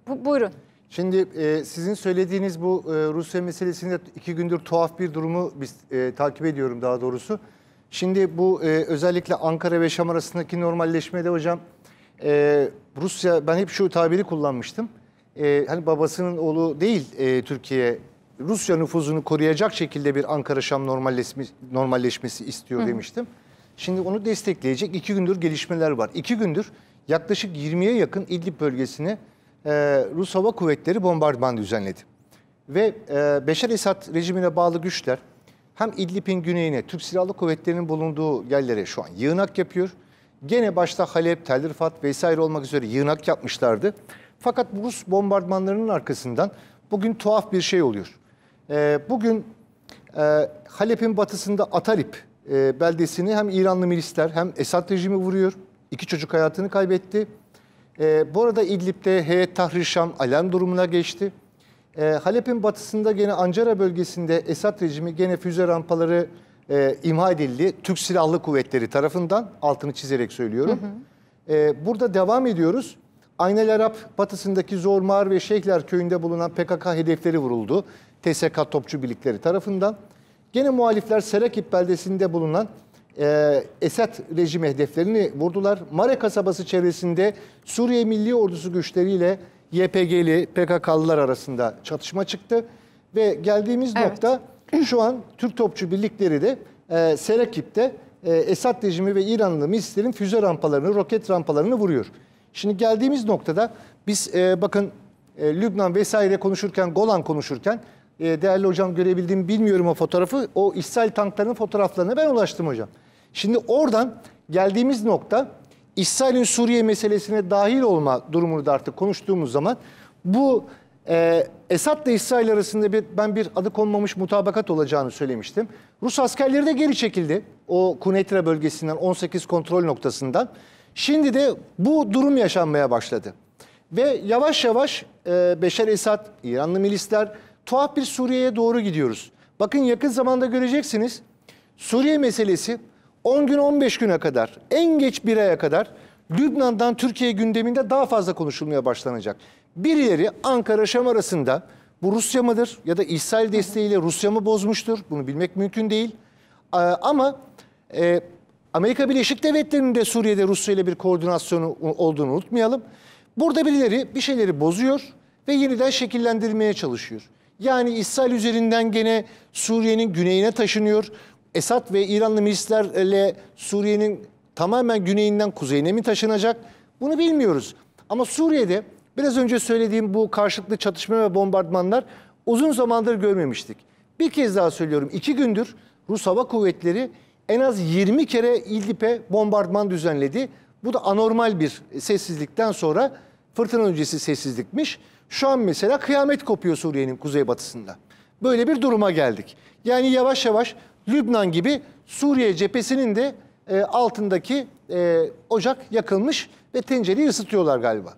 Buyurun. Şimdi sizin söylediğiniz bu Rusya meselesinde 2 gündür tuhaf bir durumu biz takip ediyorum daha doğrusu. Şimdi bu özellikle Ankara ve Şam arasındaki normalleşmede hocam Rusya, ben hep şu tabiri kullanmıştım. Hani babasının oğlu değil Türkiye, Rusya nüfuzunu koruyacak şekilde bir Ankara-Şam normalleşmesi istiyor demiştim. Şimdi onu destekleyecek 2 gündür gelişmeler var. 2 gündür yaklaşık 20'ye yakın İdlib bölgesine Rus Hava Kuvvetleri bombardıman düzenledi. Ve Beşar Esad rejimine bağlı güçler hem İdlib'in güneyine, Türk Silahlı Kuvvetleri'nin bulunduğu yerlere şu an yığınak yapıyor. Gene başta Halep, Tel Rifat vesaire olmak üzere yığınak yapmışlardı. Fakat bu Rus bombardımanlarının arkasından bugün tuhaf bir şey oluyor. Bugün Halep'in batısında Atalip beldesini hem İranlı milisler hem Esad rejimi vuruyor. 2 çocuk hayatını kaybetti. Bu arada İdlib'de Heyet Tahrir Şam alarm durumuna geçti. Halep'in batısında gene Ancara bölgesinde Esad rejimi gene füze rampaları imha edildi. Türk Silahlı Kuvvetleri tarafından, altını çizerek söylüyorum. Burada devam ediyoruz. Aynel Arap batısındaki Zormar ve Şeyhler köyünde bulunan PKK hedefleri vuruldu. TSK topçu birlikleri tarafından. Gene muhalifler Serakip beldesinde bulunan Esad rejimi hedeflerini vurdular. Mare kasabası çevresinde Suriye Milli Ordusu güçleriyle YPG'li PKK'lılar arasında çatışma çıktı. Ve geldiğimiz nokta şu an Türk topçu birlikleri de Serakip'te Esad rejimi ve İranlı milislerin füze rampalarını, roket rampalarını vuruyor. Şimdi geldiğimiz noktada biz bakın Lübnan vesaire konuşurken, Golan konuşurken değerli hocam görebildiğimi bilmiyorum o fotoğrafı. O İsrail tanklarının fotoğraflarına ben ulaştım hocam. Şimdi oradan geldiğimiz nokta İsrail'in Suriye meselesine dahil olma durumunu da artık konuştuğumuz zaman bu Esad ile İsrail arasında ben bir adı konmamış mutabakat olacağını söylemiştim. Rus askerleri de geri çekildi o Kuneitra bölgesinden 18 kontrol noktasından. Şimdi de bu durum yaşanmaya başladı. Ve yavaş yavaş Beşar Esad, İranlı milisler tuhaf bir Suriye'ye doğru gidiyoruz. Bakın yakın zamanda göreceksiniz Suriye meselesi 10 gün 15 güne kadar en geç bir aya kadar Lübnan'dan Türkiye gündeminde daha fazla konuşulmaya başlanacak. Birileri Ankara-Şam arasında bu Rusya mıdır ya da İsrail desteğiyle Rusya mı bozmuştur? Bunu bilmek mümkün değil. Ama Amerika Birleşik Devletleri'nin de Suriye'de Rusya ile bir koordinasyonu olduğunu unutmayalım. Burada birileri bir şeyleri bozuyor ve yeniden şekillendirmeye çalışıyor. Yani İsrail üzerinden gene Suriye'nin güneyine taşınıyor. Esad ve İranlı milislerle Suriye'nin tamamen güneyinden kuzeyine mi taşınacak? Bunu bilmiyoruz. Ama Suriye'de biraz önce söylediğim bu karşılıklı çatışma ve bombardımanlar uzun zamandır görmemiştik. Bir kez daha söylüyorum, 2 gündür Rus Hava Kuvvetleri en az 20 kere İdlib'e bombardıman düzenledi. Bu da anormal bir sessizlikten sonra fırtına öncesi sessizlikmiş. Şu an mesela kıyamet kopuyor Suriye'nin kuzeybatısında. Böyle bir duruma geldik. Yani yavaş yavaş Lübnan gibi Suriye cephesinin de altındaki ocak yakılmış ve tencereyi ısıtıyorlar galiba.